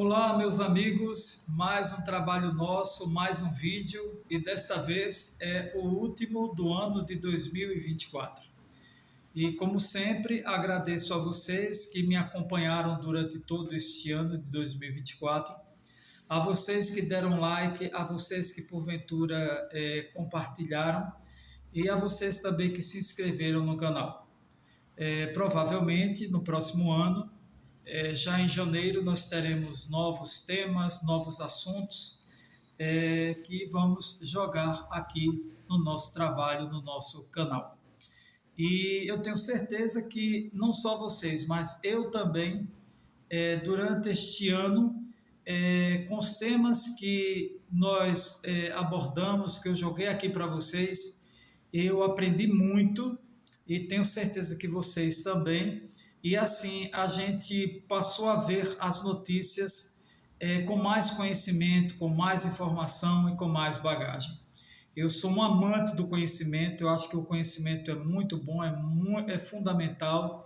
Olá, meus amigos, mais um trabalho nosso, mais um vídeo e desta vez é o último do ano de 2024. E como sempre, agradeço a vocês que me acompanharam durante todo este ano de 2024, a vocês que deram like, a vocês que porventura compartilharam e a vocês também que se inscreveram no canal. Provavelmente no próximo ano, já em janeiro, nós teremos novos temas, novos assuntos que vamos jogar aqui no nosso trabalho, no nosso canal. E eu tenho certeza que não só vocês, mas eu também, durante este ano, com os temas que nós abordamos, que eu joguei aqui para vocês, eu aprendi muito e tenho certeza que vocês também. E assim a gente passou a ver as notícias com mais conhecimento, com mais informação e com mais bagagem. Eu sou um amante do conhecimento, eu acho que o conhecimento é muito bom, é fundamental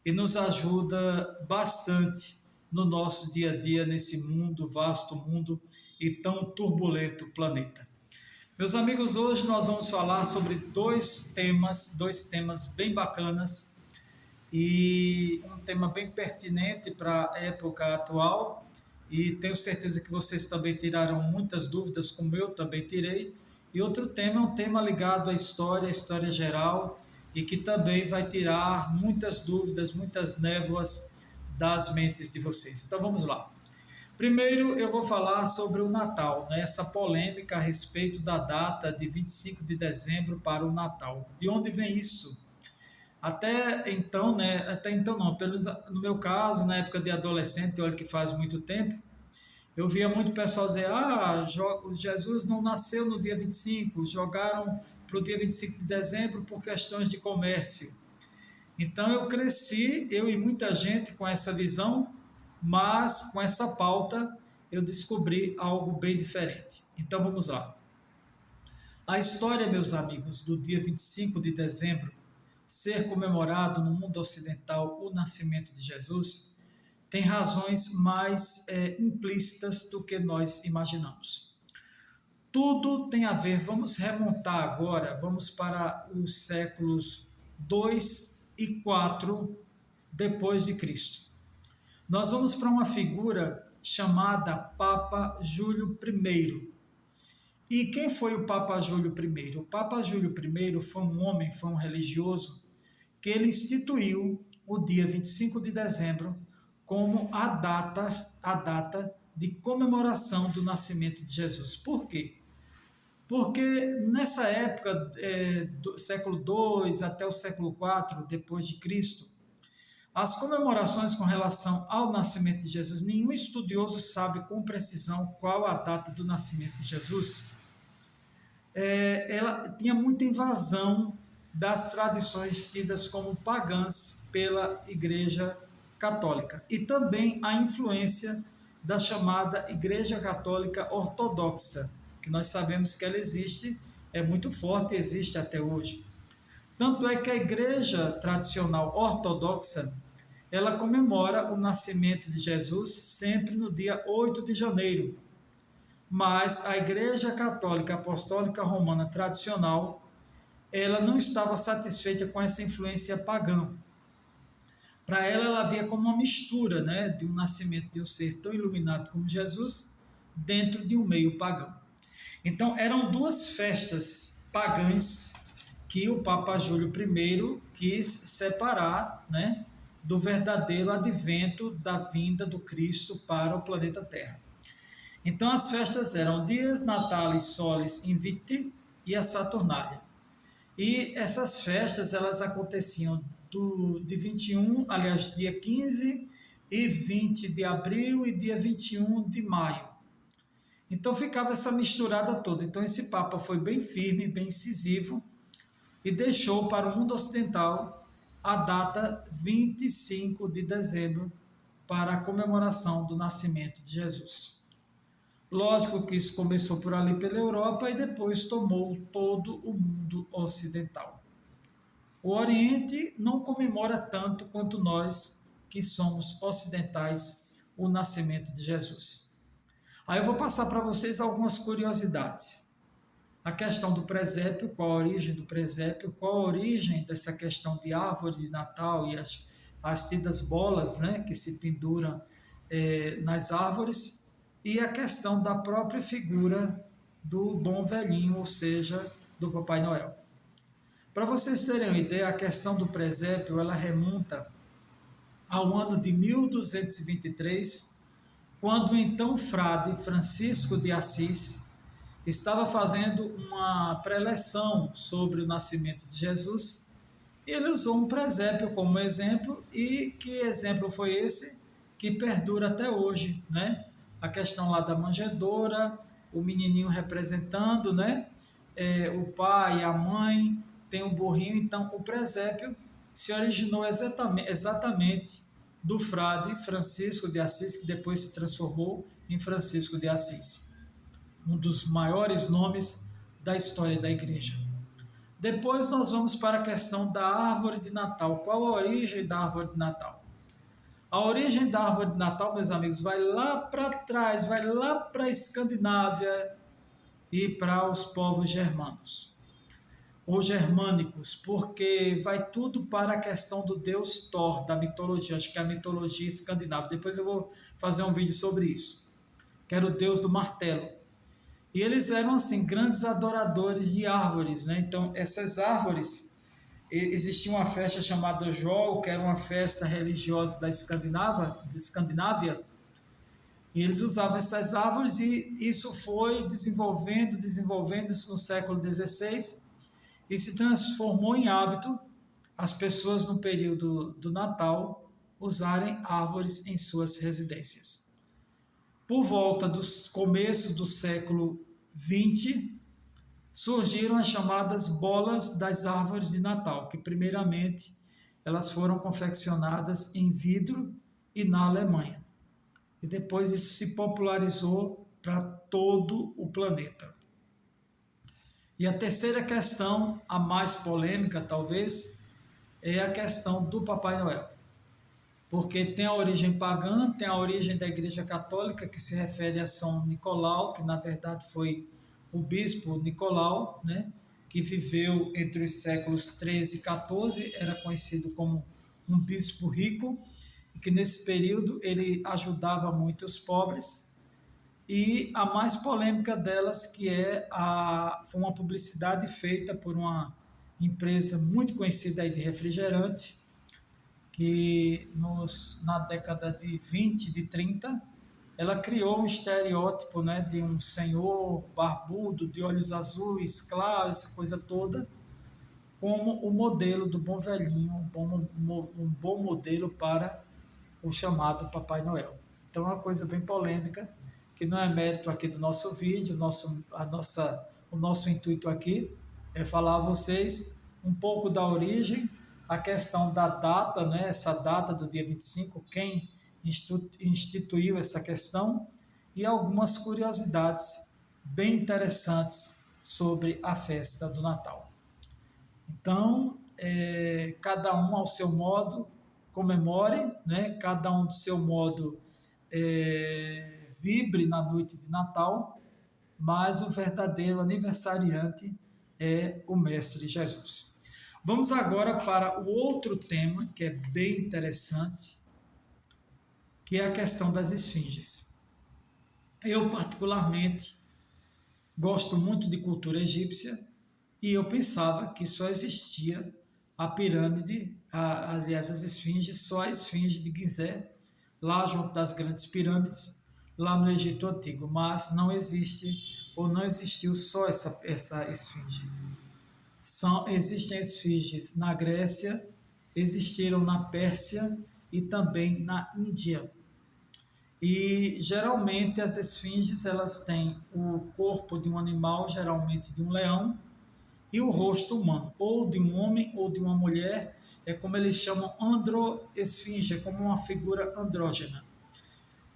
e nos ajuda bastante no nosso dia a dia, nesse mundo, vasto mundo e tão turbulento planeta. Meus amigos, hoje nós vamos falar sobre dois temas bem bacanas e um tema bem pertinente para a época atual, e tenho certeza que vocês também tiraram muitas dúvidas, como eu também tirei. E outro tema é um tema ligado à história geral, e que também vai tirar muitas dúvidas, muitas névoas das mentes de vocês. Então vamos lá. Primeiro eu vou falar sobre o Natal, né? Essa polêmica a respeito da data de 25 de dezembro para o Natal. De onde vem isso? Até então, né? Até então não, pelo menos no meu caso, na época de adolescente, olha que faz muito tempo, eu via muito pessoal dizer: Jesus não nasceu no dia 25, jogaram para o dia 25 de dezembro por questões de comércio. Então eu cresci, eu e muita gente com essa visão, mas com essa pauta eu descobri algo bem diferente. Então vamos lá. A história, meus amigos, do dia 25 de dezembro ser comemorado no mundo ocidental o nascimento de Jesus, tem razões mais implícitas do que nós imaginamos. Tudo tem a ver, vamos remontar agora, vamos para os séculos 2 e 4 depois de Cristo. Nós vamos para uma figura chamada Papa Júlio I. E quem foi o Papa Júlio I? O Papa Júlio I foi um homem, foi um religioso, que ele instituiu o dia 25 de dezembro como a data de comemoração do nascimento de Jesus. Por quê? Porque nessa época, do século II até o século IV depois de Cristo, as comemorações com relação ao nascimento de Jesus, nenhum estudioso sabe com precisão qual a data do nascimento de Jesus. Ela tinha muita invasão das tradições tidas como pagãs pela Igreja Católica e também a influência da chamada Igreja Católica Ortodoxa, que nós sabemos que ela existe, é muito forte e existe até hoje. Tanto é que a Igreja tradicional ortodoxa, ela comemora o nascimento de Jesus sempre no dia 8 de janeiro, mas a Igreja Católica Apostólica Romana tradicional, ela não estava satisfeita com essa influência pagã. Para ela, ela via como uma mistura, né, de um nascimento de um ser tão iluminado como Jesus dentro de um meio pagão. Então, eram duas festas pagãs que o Papa Júlio I quis separar, né, do verdadeiro advento da vinda do Cristo para o planeta Terra. Então as festas eram Dies Natalis Solis Invicti e a Saturnália. E essas festas elas aconteciam de 21, aliás, dia 15 e 20 de abril e dia 21 de maio. Então ficava essa misturada toda. Então esse Papa foi bem firme, bem incisivo e deixou para o mundo ocidental a data 25 de dezembro para a comemoração do nascimento de Jesus. Lógico que isso começou por ali pela Europa e depois tomou todo o mundo ocidental. O Oriente não comemora tanto quanto nós, que somos ocidentais, o nascimento de Jesus. Aí eu vou passar para vocês algumas curiosidades. A questão do presépio, qual a origem do presépio, qual a origem dessa questão de árvore de Natal e as tidas bolas, né, que se penduram nas árvores, e a questão da própria figura do bom velhinho, ou seja, do Papai Noel. Para vocês terem uma ideia, a questão do presépio, ela remonta ao ano de 1223, quando o então frade Francisco de Assis estava fazendo uma preleção sobre o nascimento de Jesus. Ele usou um presépio como exemplo, e que exemplo foi esse? Que perdura até hoje, né? A questão lá da manjedoura, o menininho representando, né? O pai, a mãe, tem um burrinho. Então o presépio se originou exatamente do frade Francisco de Assis, que depois se transformou em Francisco de Assis, um dos maiores nomes da história da igreja. Depois nós vamos para a questão da árvore de Natal. Qual a origem da árvore de Natal? A origem da árvore de Natal, meus amigos, vai lá para trás, vai lá para a Escandinávia e para os povos germanos, ou germânicos, porque vai tudo para a questão do deus Thor, da mitologia, acho que é a mitologia escandinava. Depois eu vou fazer um vídeo sobre isso, que era o deus do martelo. E eles eram, assim, grandes adoradores de árvores, né? Então, essas árvores, existia uma festa chamada Jol, que era uma festa religiosa da Escandinávia, e eles usavam essas árvores, e isso foi desenvolvendo-se no século XVI, e se transformou em hábito as pessoas no período do Natal usarem árvores em suas residências. Por volta do começo do século XX, surgiram as chamadas bolas das árvores de Natal, que primeiramente elas foram confeccionadas em vidro e na Alemanha. E depois isso se popularizou para todo o planeta. E a terceira questão, a mais polêmica talvez, é a questão do Papai Noel. Porque tem a origem pagã, tem a origem da Igreja Católica, que se refere a São Nicolau, que na verdade foi o bispo Nicolau, né, que viveu entre os séculos 13 e 14, era conhecido como um bispo rico, e que nesse período ele ajudava muito os pobres. E a mais polêmica delas, que foi uma publicidade feita por uma empresa muito conhecida aí de refrigerante, que na década de 20, de 30, ela criou um estereótipo, né, de um senhor barbudo, de olhos azuis, claro, essa coisa toda, como o modelo do bom velhinho, um bom modelo para o chamado Papai Noel. Então é uma coisa bem polêmica, que não é mérito aqui do nosso vídeo. O nosso intuito aqui é falar a vocês um pouco da origem, a questão da data, né, essa data do dia 25, quem instituiu essa questão, e algumas curiosidades bem interessantes sobre a festa do Natal. Então, cada um ao seu modo comemore, né, cada um do seu modo vibre na noite de Natal, mas o verdadeiro aniversariante é o Mestre Jesus. Vamos agora para o outro tema, que é bem interessante, que é a questão das esfinges. Eu, particularmente, gosto muito de cultura egípcia, e eu pensava que só existia a pirâmide, aliás, as esfinges, só a esfinge de Gizé, lá junto das grandes pirâmides, lá no Egito Antigo, mas não existe, ou não existiu só essa esfinge. Existem esfinges na Grécia, existiram na Pérsia e também na Índia. E geralmente as esfinges, elas têm o corpo de um animal, geralmente de um leão, e o rosto humano, ou de um homem ou de uma mulher. É como eles chamam androesfinge, é como uma figura andrógena.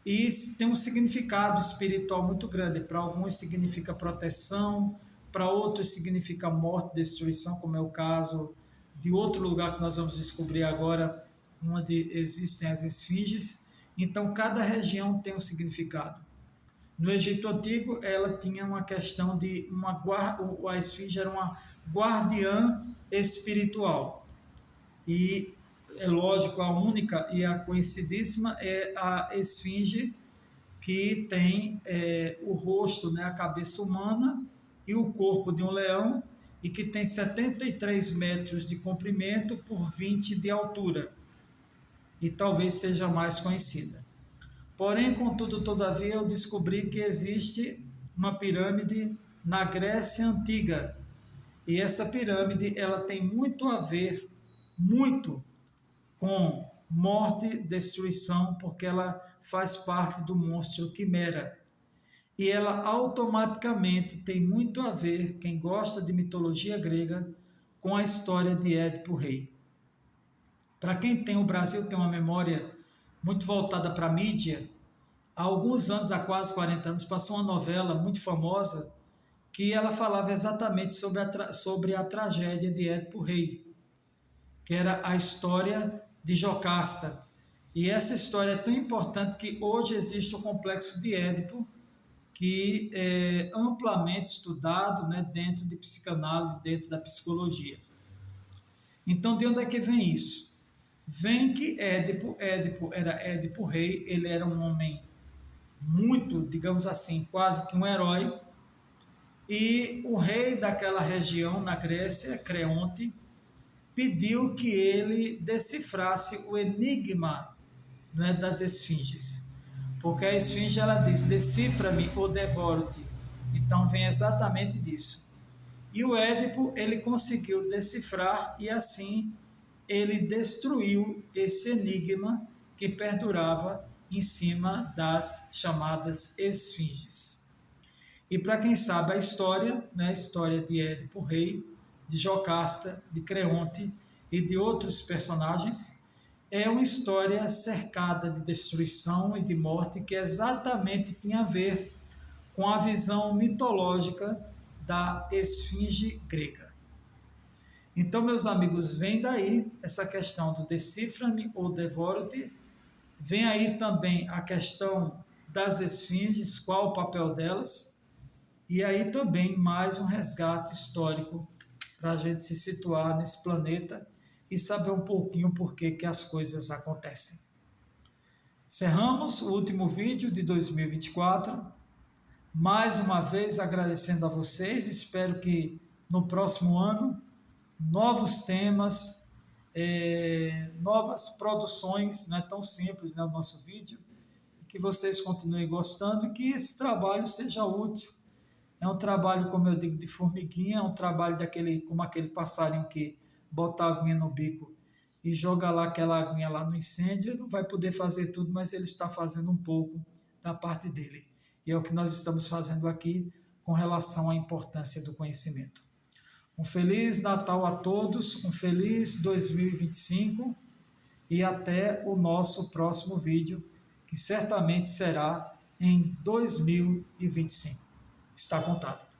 E tem um significado espiritual muito grande. Para alguns significa proteção, para outros significa morte, destruição, como é o caso de outro lugar que nós vamos descobrir agora, onde existem as esfinges. Então, cada região tem um significado. No Egito Antigo, ela tinha uma questão de a esfinge era uma guardiã espiritual. E, é lógico, a única e a conhecidíssima é a esfinge, que tem o rosto, né, a cabeça humana e o corpo de um leão, e que tem 73 metros de comprimento por 20 de altura, e talvez seja mais conhecida. Porém, contudo, todavia, eu descobri que existe uma pirâmide na Grécia Antiga, e essa pirâmide ela tem muito a ver, muito, com morte, destruição, porque ela faz parte do monstro Quimera. E ela automaticamente tem muito a ver, quem gosta de mitologia grega, com a história de Édipo Rei. Para quem tem o Brasil, tem uma memória muito voltada para a mídia, há alguns anos, há quase 40 anos, passou uma novela muito famosa que ela falava exatamente sobre a tragédia de Édipo Rei, que era a história de Jocasta. E essa história é tão importante que hoje existe o complexo de Édipo, que é amplamente estudado, né, dentro de psicanálise, dentro da psicologia. Então, de onde é que vem isso? Vem que Édipo era Édipo Rei, ele era um homem muito, digamos assim, quase que um herói, e o rei daquela região, na Grécia, Creonte, pediu que ele decifrasse o enigma, né, das esfinges. Porque a esfinge, ela diz, decifra-me ou devoro-te. Então vem exatamente disso. E o Édipo, ele conseguiu decifrar e assim ele destruiu esse enigma que perdurava em cima das chamadas esfinges. E para quem sabe a história, né, a história de Édipo Rei, de Jocasta, de Creonte e de outros personagens, é uma história cercada de destruição e de morte que exatamente tinha a ver com a visão mitológica da esfinge grega. Então, meus amigos, vem daí essa questão do decifra-me ou devoro-te, vem aí também a questão das esfinges, qual o papel delas, e aí também mais um resgate histórico para a gente se situar nesse planeta e saber um pouquinho por que as coisas acontecem. Encerramos o último vídeo de 2024, mais uma vez agradecendo a vocês, espero que no próximo ano, novos temas, novas produções, não é tão simples, né, o nosso vídeo, e que vocês continuem gostando e que esse trabalho seja útil. É um trabalho, como eu digo, de formiguinha, é um trabalho como aquele passarinho que bota a aguinha no bico e joga lá aquela aguinha lá no incêndio. Ele não vai poder fazer tudo, mas ele está fazendo um pouco da parte dele. E é o que nós estamos fazendo aqui com relação à importância do conhecimento. Um feliz Natal a todos, um feliz 2025 e até o nosso próximo vídeo, que certamente será em 2025. Está contado.